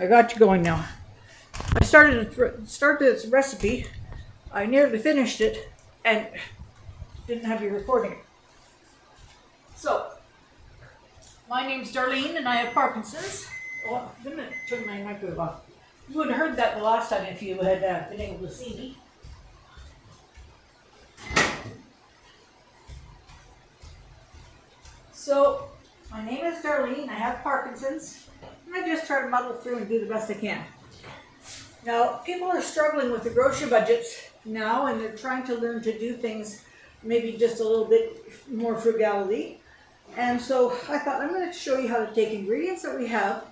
I got you going now. I started this recipe. I nearly finished it and didn't have you recording. So, my name's Darlene and I have Parkinson's. Oh, I'm going to turn my microwave off. You would have heard that the last time if you had been able to see me. So, my name is Darlene, I have Parkinson's, and I just try to muddle through and do the best I can. Now, people are struggling with the grocery budgets now, and they're trying to learn to do things maybe just a little bit more frugality. And so I thought I'm going to show you how to take ingredients that we have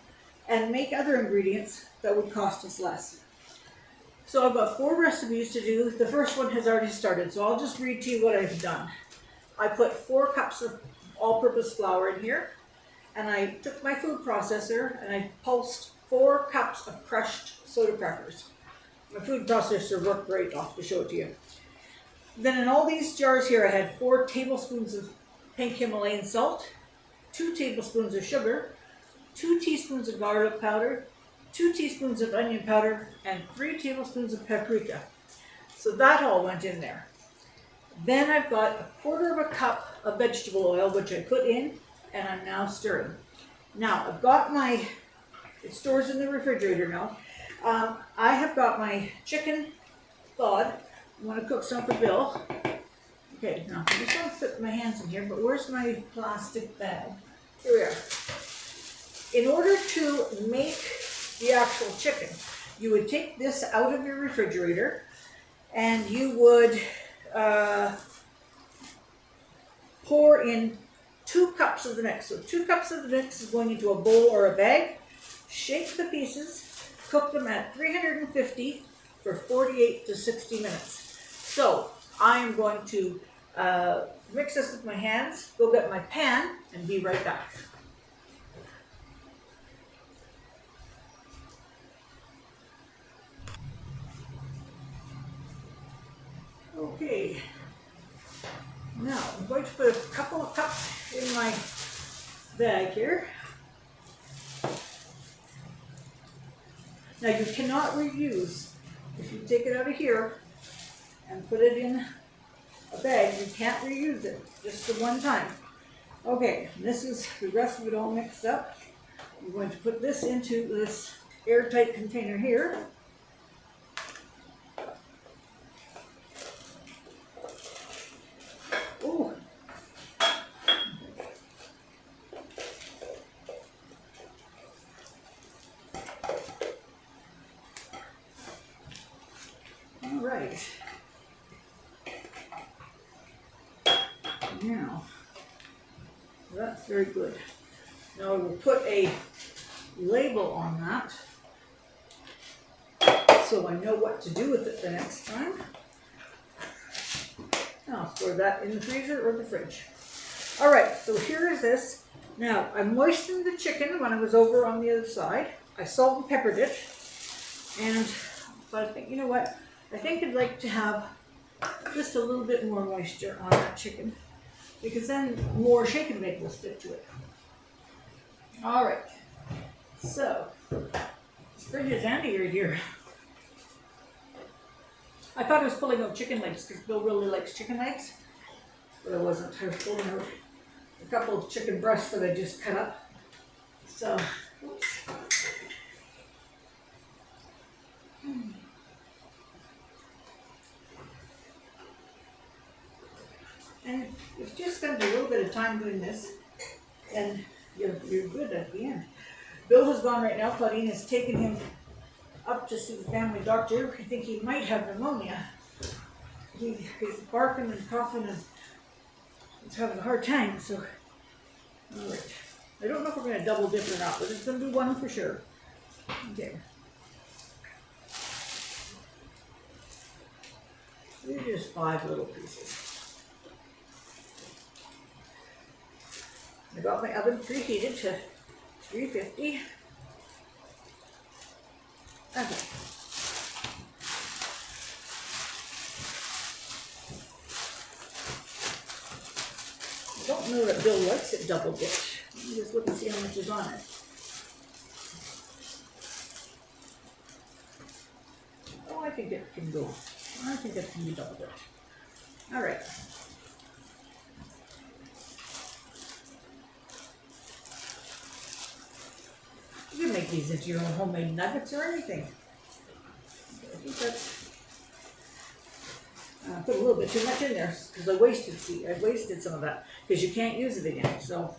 and make other ingredients that would cost us less. So I've got 4 recipes to do. The first one has already started, so I'll just read to you what I've done. I put 4 cups of all-purpose flour in here, and I took my food processor and I pulsed 4 cups of crushed soda crackers. My food processor worked great. I'll have to show it to you. Then in all these jars here I had 4 tablespoons of pink Himalayan salt, 2 tablespoons of sugar, 2 teaspoons of garlic powder, 2 teaspoons of onion powder, and 3 tablespoons of paprika. So that all went in there. Then I've got 1/4 cup of vegetable oil, which I put in, and I'm now stirring. Now, I've got it stores in the refrigerator now. I have got my chicken thawed. I want to cook some for Bill. Okay, now I just want to put my hands in here, but where's my plastic bag? Here we are. In order to make the actual chicken, you would take this out of your refrigerator, and you would pour in 2 cups of the mix. So 2 cups of the mix is going into a bowl or a bag. Shake the pieces, cook them at 350 for 48 to 60 minutes. So I am going to mix this with my hands, go get my pan, and be right back. Okay, now I'm going to put a couple of cups in my bag here. Now you cannot reuse. If you take it out of here and put it in a bag, you can't reuse it, just the one time. Okay, this is the rest of it all mixed up. I'm going to put this into this airtight container here. Ooh. All right. Now, that's very good. Now we'll put a label on that so I know what to do with it the next time. I'll store that in the freezer or the fridge. All right, so here is this. Now, I moistened the chicken when I was over on the other side. I salt and peppered it. But I think, you know what? I think I'd like to have just a little bit more moisture on that chicken, because then more shake and bake will stick to it. All right, so this fridge is handy right here. I thought I was pulling out chicken legs because Bill really likes chicken legs, but I wasn't. I was pulling out a couple of chicken breasts that I just cut up. So, oops. And if you just spend a little bit of time doing this, then you're good at the end. Bill has gone right now. Claudine has taken him up to see the family doctor. I think he might have pneumonia. He's barking and coughing and he's having a hard time. So, all right. I don't know if we're going to double dip or not, but it's going to be one for sure. Okay. These are just 5 little pieces. I got my oven preheated to 350. Okay. I don't know that Bill likes it double dipped. Let me just look and see how much is on it. think it can go. I think it can be doubled it. All right. You can make these into your own homemade nuggets or anything. I think that's. I put a little bit too much in there because I wasted some of that because you can't use it again. So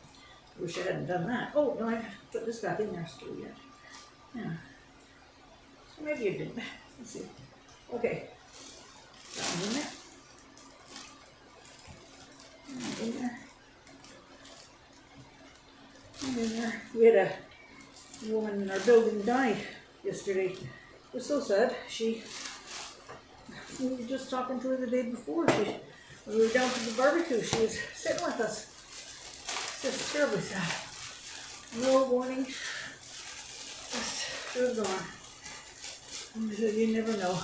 I wish I hadn't done that. Oh no, I put this back in there still yet. Yeah. So maybe you didn't. Let's see. Okay. That one in there. And in there. And in there. We had a woman in our building died yesterday. It was so sad. We were just talking to her the day before. When we were down to the barbecue, she was sitting with us. Just terribly sad. No warning. Just she was gone. And I said, you never know.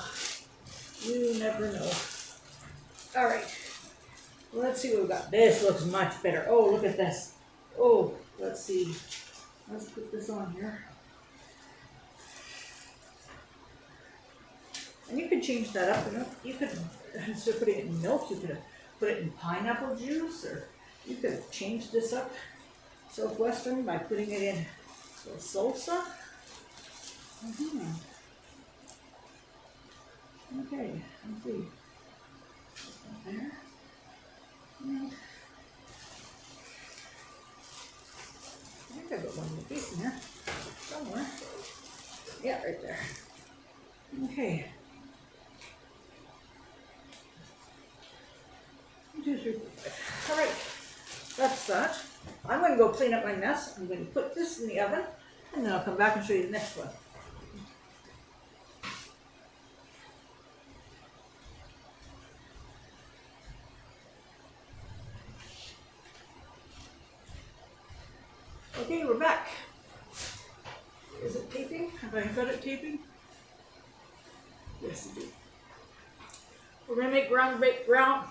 You never know. All right. Well, let's see what we got. This looks much better. Oh, look at this. Oh, let's see. Let's put this on here. And you could change that up. You could, instead of putting it in milk, you could put it in pineapple juice, or you could change this up Southwestern by putting it in salsa. Okay, let's see. There. And I think I got one more piece in here somewhere. Yeah, right there. Okay. 1, 2, 3, 4, 5. All right, that's that. I'm going to go clean up my mess. I'm going to put this in the oven, and then I'll come back and show you the next one. Okay, we're back. Is it taping? Have I got it taping? Yes, I do. We're going to make brown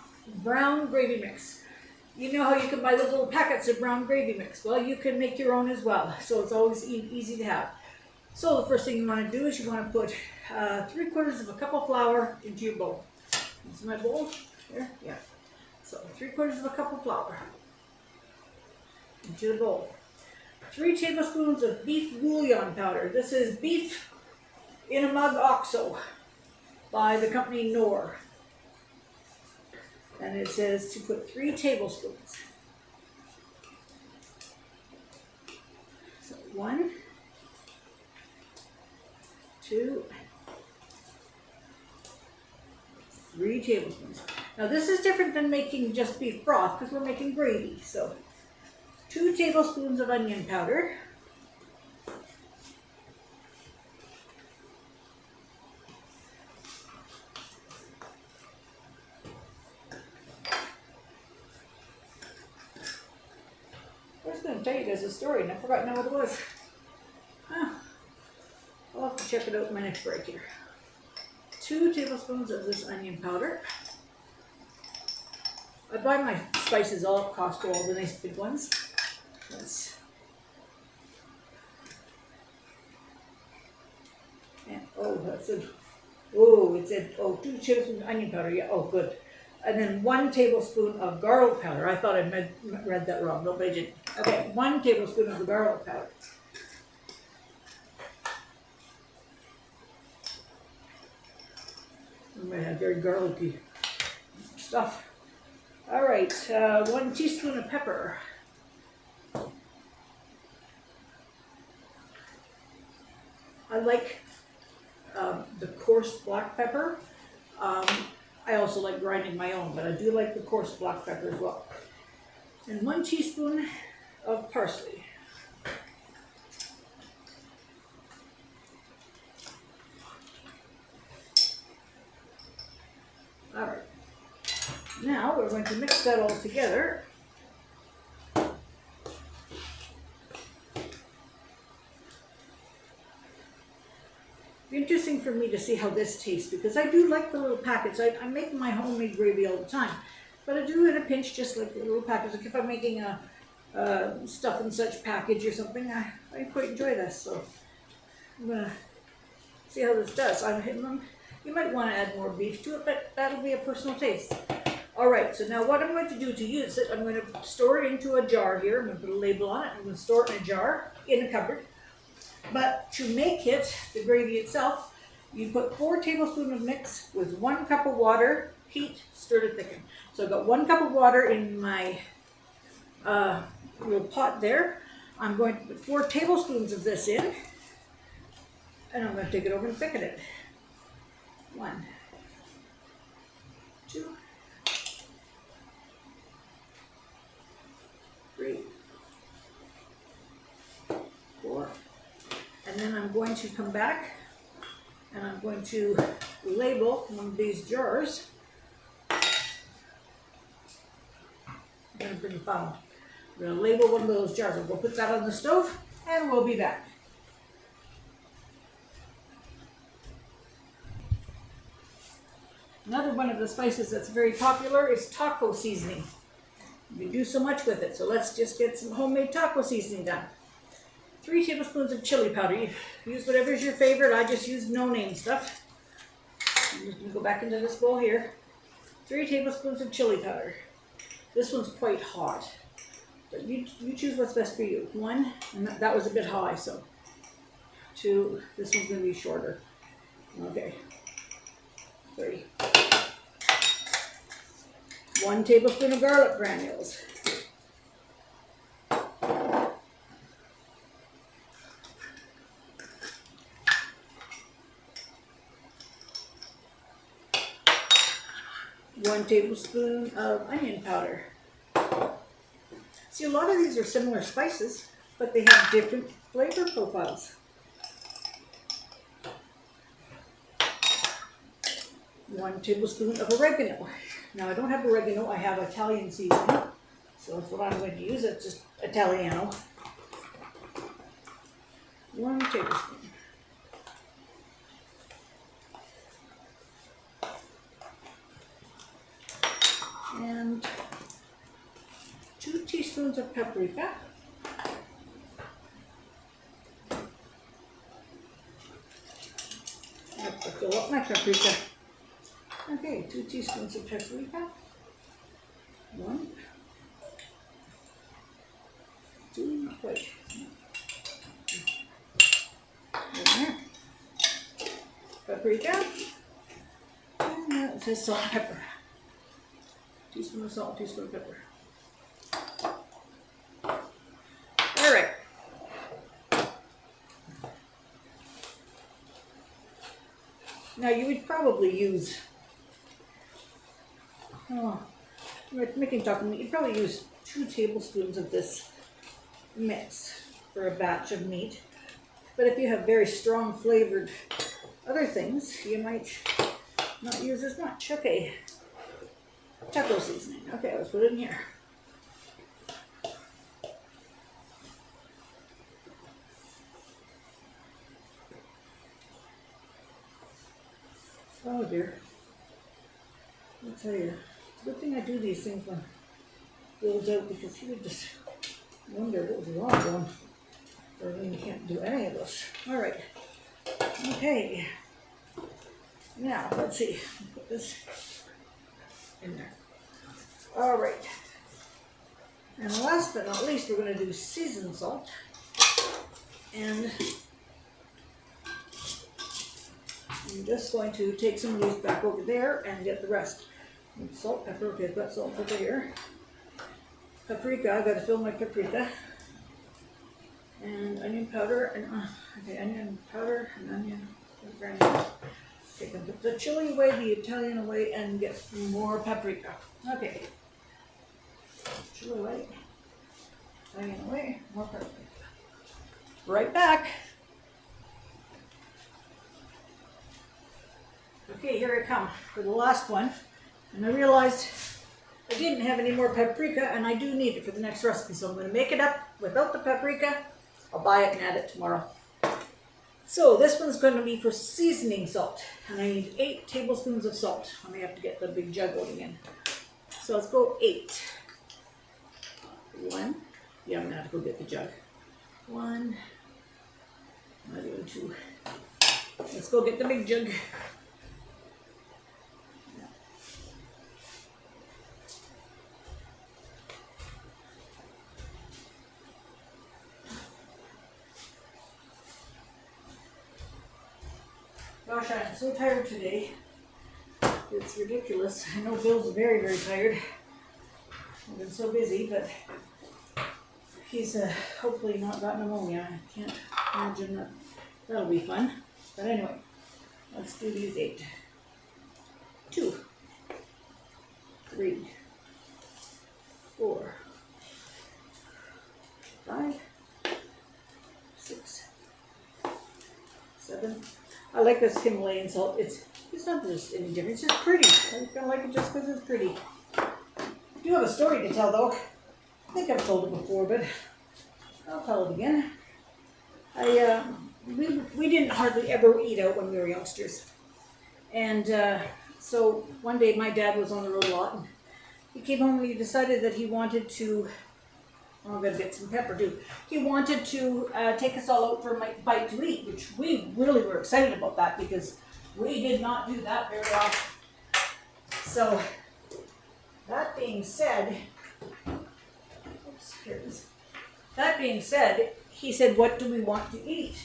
gravy mix. You know how you can buy those little packets of brown gravy mix? Well, you can make your own as well. So it's always easy to have. So the first thing you want to do is you want to put 3/4 of a cup of flour into your bowl. This is my bowl. There, yeah. So 3/4 of a cup of flour into the bowl. 3 tablespoons of beef bouillon powder. This is beef in a mug OXO by the company Knorr. And it says to put 3 tablespoons. So 1, 2, 3 tablespoons. Now this is different than making just beef broth because we're making gravy. So 2 tablespoons of onion powder. I was going to tell you guys a story and I forgot now what it was. I'll have to check it out in my next break here. 2 tablespoons of this onion powder. I buy my spices all at Costco, all the nice big ones. Yes. And that's it. It said 2 tablespoons of onion powder. Yeah, good. And then 1 tablespoon of garlic powder. I thought I read that wrong. No, but I didn't. Okay, 1 tablespoon of the garlic powder. I might have very garlicky stuff. All right, 1 teaspoon of pepper. I like the coarse black pepper. I also like grinding my own, but I do like the coarse black pepper as well. And 1 teaspoon of parsley. All right. Now we're going to mix that all together. It'd be interesting for me to see how this tastes because I do like the little packets. I make my homemade gravy all the time, but I do in a pinch just like the little packets. Like if I'm making a stuff and such package or something, I quite enjoy this. So I'm gonna see how this does. You might want to add more beef to it, but that'll be a personal taste. All right, so now what I'm going to do to use it, I'm going to store it into a jar here. I'm going to put a label on it. I'm going to store it in a jar in a cupboard. But to make it, the gravy itself, you put 4 tablespoons of mix with 1 cup of water, heat, stir to thicken. So I've got 1 cup of water in my little pot there. I'm going to put 4 tablespoons of this in, and I'm going to take it over and thicken it. 1, 2, 3, 4. And then I'm going to come back and I'm going to label one of these jars. I'm going to bring the file. I'm going to label one of those jars. We'll put that on the stove and we'll be back. Another one of the spices that's very popular is taco seasoning. You can do so much with it, so let's just get some homemade taco seasoning done. 3 tablespoons of chili powder. You use whatever is your favorite. I just use no-name stuff. I'm just going to go back into this bowl here. 3 tablespoons of chili powder. This one's quite hot, but you choose what's best for you. 1, and that was a bit high, so 2. This one's going to be shorter. Okay. 3. 1 tablespoon of garlic granules. 1 tablespoon of onion powder. See, a lot of these are similar spices, but they have different flavor profiles. 1 tablespoon of oregano. Now I don't have oregano, I have Italian seasoning. So that's what I'm going to use. It's just Italiano. 1 tablespoon. And 2 teaspoons of paprika. I have to fill up my paprika. Okay, 2 teaspoons of paprika. 1, 2, not quite. There. Paprika. And that says salt and pepper. Teaspoon of salt, teaspoon of pepper. All right. Now you would probably use, making taco meat, you'd probably use 2 tablespoons of this mix for a batch of meat. But if you have very strong flavored other things, you might not use as much. Okay. Taco seasoning. Okay, let's put it in here. Oh dear. I'll tell you, it's a good thing I do these things when Bill's out, because he would just wonder what was wrong with him. Or when you can't do any of this. Alright. Okay. Now, let's see. Put this in there. All right. And last but not least, we're going to do seasoned salt. And I'm just going to take some of these back over there and get the rest. And salt, pepper. Okay, I've got salt, pepper here. Paprika. I've got to fill my paprika. And onion powder. And okay, onion powder and onion granules. Okay, then put the chili away, the Italian away, and get more paprika. Okay. Chili away, Italian away, more paprika. Right back. Okay, here I come for the last one. And I realized I didn't have any more paprika, and I do need it for the next recipe. So I'm going to make it up without the paprika. I'll buy it and add it tomorrow. So this one's going to be for seasoning salt, and I need 8 tablespoons of salt. I may have to get the big jug out again. So let's go 8. 1. Yeah, I'm going to have to go get the jug. 1. I'm not doing 2. Let's go get the big jug. Gosh, I'm so tired today. It's ridiculous. I know Bill's very, very tired. I've been so busy, but he's hopefully not got pneumonia. I can't imagine that. That'll be fun. But anyway, let's do these 8. 2, 3, 4, 5, 6, 7. I like this Himalayan salt. It's not just any different. It's just pretty. I don't like it just because it's pretty. I do have a story to tell though. I think I've told it before, but I'll tell it again. We didn't hardly ever eat out when we were youngsters, and so one day my dad was on the road a lot, and he came home and he decided that he wanted to. Oh, I'm gonna get some pepper too. He wanted to take us all out for a bite to eat, which we really were excited about that because we did not do that very often. So that being said, oops, here it is. That being said, he said, "What do we want to eat?"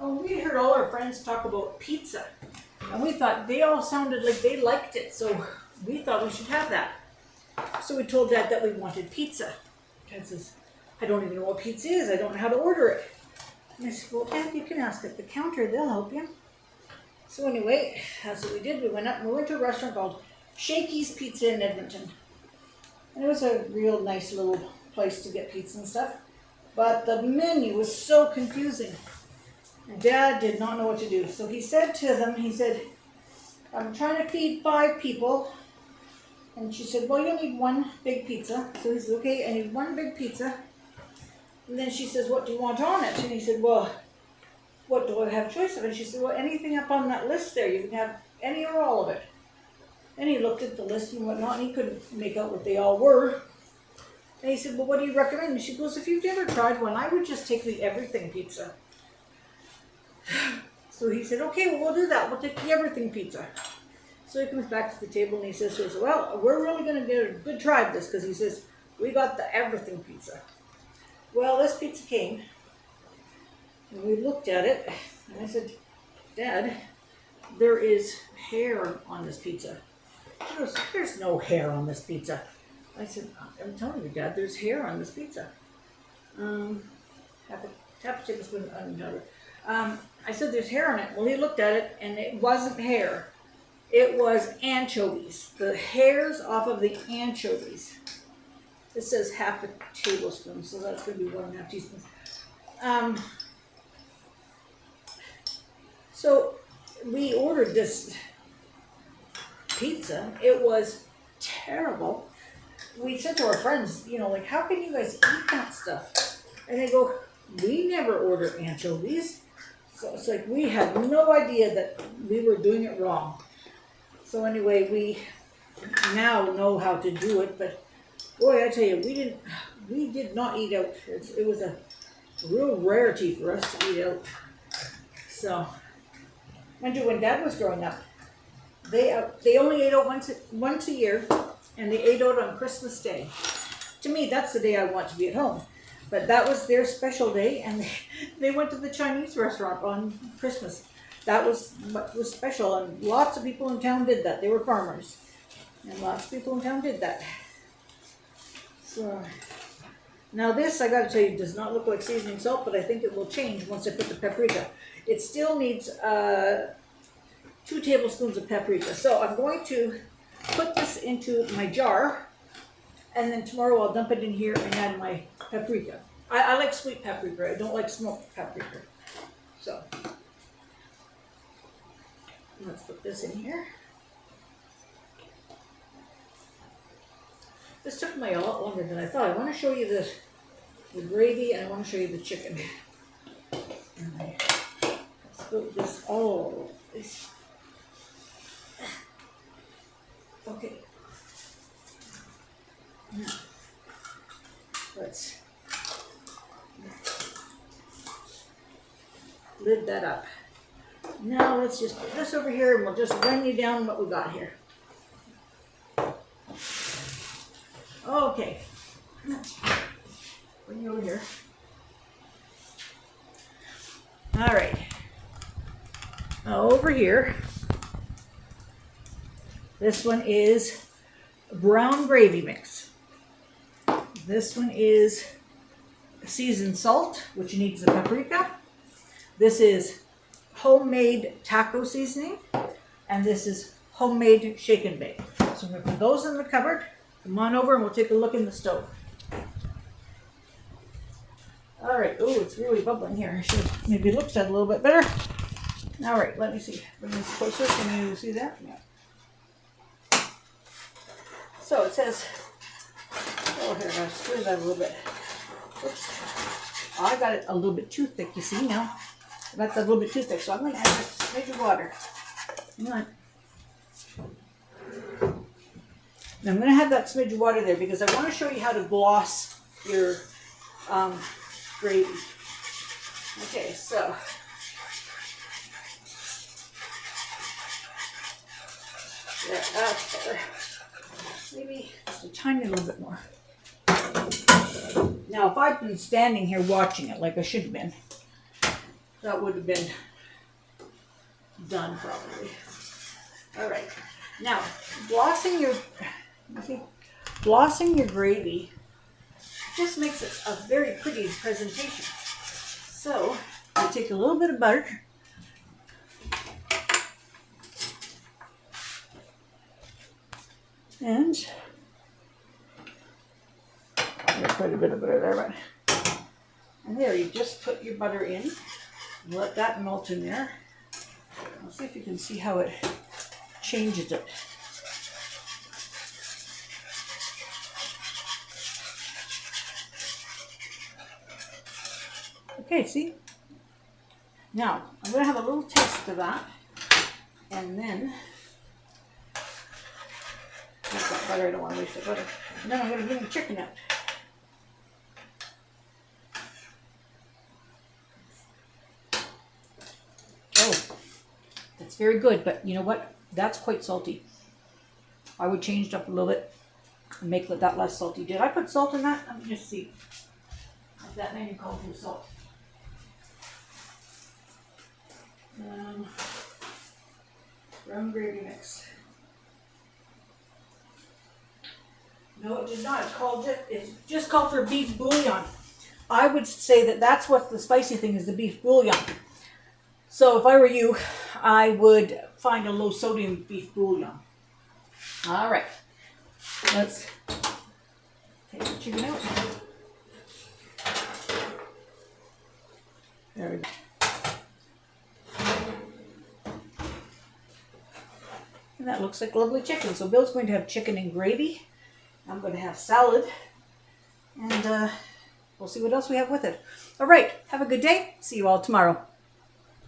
Oh, we heard all our friends talk about pizza, and we thought they all sounded like they liked it, so we thought we should have that. So we told Dad that we wanted pizza. Dad says, "I don't even know what pizza is. I don't know how to order it." And I said, "Well, Dad, you can ask at the counter. They'll help you." So anyway, that's what we did. We went up and we went to a restaurant called Shakey's Pizza in Edmonton. And it was a real nice little place to get pizza and stuff. But the menu was so confusing. And Dad did not know what to do. So he said to them, he said, "I'm trying to feed 5 people. And she said, "Well, you'll need 1 big pizza." So he said, "Okay, I need 1 big pizza." And then she says, "What do you want on it?" And he said, "Well, what do I have choice of?" And she said, "Well, anything up on that list there. You can have any or all of it." And he looked at the list and whatnot, and he couldn't make out what they all were. And he said, "Well, what do you recommend?" And she goes, "If you've never tried one, I would just take the everything pizza." So he said, "Okay, well, we'll do that. We'll take the everything pizza." So he comes back to the table and he says to us, "Well, we're really going to get a good try of this," because he says, "We got the everything pizza." Well, this pizza came, and we looked at it, and I said, "Dad, there is hair on this pizza." He goes, "There's no hair on this pizza." I said, "I'm telling you, Dad, there's hair on this pizza." Half a tablespoon uncovered. I said, "There's hair on it." Well, he looked at it, and it wasn't hair. It was anchovies. The hairs off of the anchovies. It says half a tablespoon, so that's going to be 1.5 teaspoons. So we ordered this pizza. It was terrible. We said to our friends, like, "How can you guys eat that stuff?" And they go, "We never order anchovies." So it's like we had no idea that we were doing it wrong. So anyway, we now know how to do it, but boy, I tell you, we did not eat out. It was a real rarity for us to eat out. So, when Dad was growing up, they only ate out once a year, and they ate out on Christmas Day. To me, that's the day I want to be at home. But that was their special day, and they went to the Chinese restaurant on Christmas. That was what was special, and lots of people in town did that. They were farmers, and lots of people in town did that. So, now this, I got to tell you, does not look like seasoning salt, but I think it will change once I put the paprika. It still needs 2 tablespoons of paprika. So I'm going to put this into my jar, and then tomorrow I'll dump it in here and add my paprika. I like sweet paprika. I don't like smoked paprika. So let's put this in here. This took me a lot longer than I thought. I want to show you the gravy, and I want to show you the chicken. And let's put this all this. Okay. Now, let's lid that up. Now let's just put this over here, and we'll just run you down what we got here. Okay. Bring you over here. All right. Now over here. here. This one is brown gravy mix. This one is seasoned salt, which needs the paprika. This is homemade taco seasoning, and this is homemade shake and bake. So I'm going to put those in the cupboard. Come on over and we'll take a look in the stove. All right. Oh, it's really bubbling here. I should have maybe looked at it a little bit better. All right, let me see. Bring this closer. Can you see that? Yeah. So it says, oh, here, I'm going to stir that a little bit. Oops. Oh, I got it a little bit too thick, you see now. I got that a little bit too thick, so I'm going to add just a smidge of water. Hang on. Now I'm going to have that smidge of water there because I want to show you how to gloss your gravy. Okay, so yeah, that's better. Maybe just a tiny little bit more. Now, if I'd been standing here watching it like I should have been, that would have been done probably. All right. Now, glossing your gravy just makes it a very pretty presentation. So, I take a little bit of butter. And quite a bit of butter there, but and there you just put your butter in. Let that melt in there. I'll see if you can see how it changes it. Okay, see? Now, I'm going to have a little taste of that. And then, that's not butter, I don't want to waste the butter. And then I'm going to bring the chicken out. Oh, that's very good, but you know what? That's quite salty. I would change it up a little bit and make that less salty. Did I put salt in that? Let me just see. If that menu called for salt. Brown gravy mix. No, it did not. It's just called for beef bouillon. I would say that that's what the spicy thing is, the beef bouillon. So if I were you, I would find a low sodium beef bouillon. All right. Let's take the chicken out. There we go. And that looks like lovely chicken. So Bill's going to have chicken and gravy. I'm going to have salad. And we'll see what else we have with it. All right. Have a good day. See you all tomorrow.